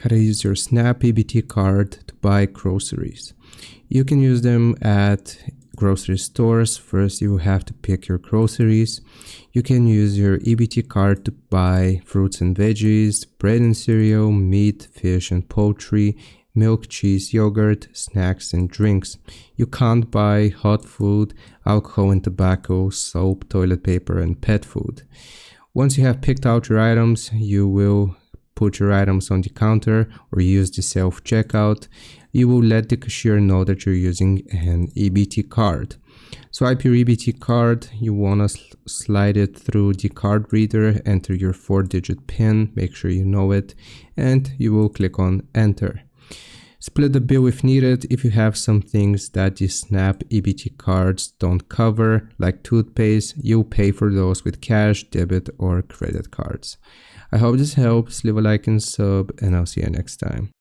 how to use your SNAP EBT card to buy groceries. You can use them at grocery stores. First, you have to pick your groceries. You can use your EBT card to buy fruits and veggies, bread and cereal, meat, fish and poultry, milk, cheese, yogurt, snacks and drinks. You can't buy hot food, alcohol and tobacco, soap, toilet paper and pet food. Once you have picked out your items, you will put your items on the counter or use the self-checkout. You will let the cashier know that you're using an EBT card. Swipe your EBT card. You want to slide it through the card reader, enter your 4-digit PIN, make sure you know it, and you will click on enter. Split the bill if needed. If you have some things that the SNAP EBT cards don't cover, like toothpaste, you'll pay for those with cash, debit, or credit cards. I hope this helps. Leave a like and sub, and I'll see you next time.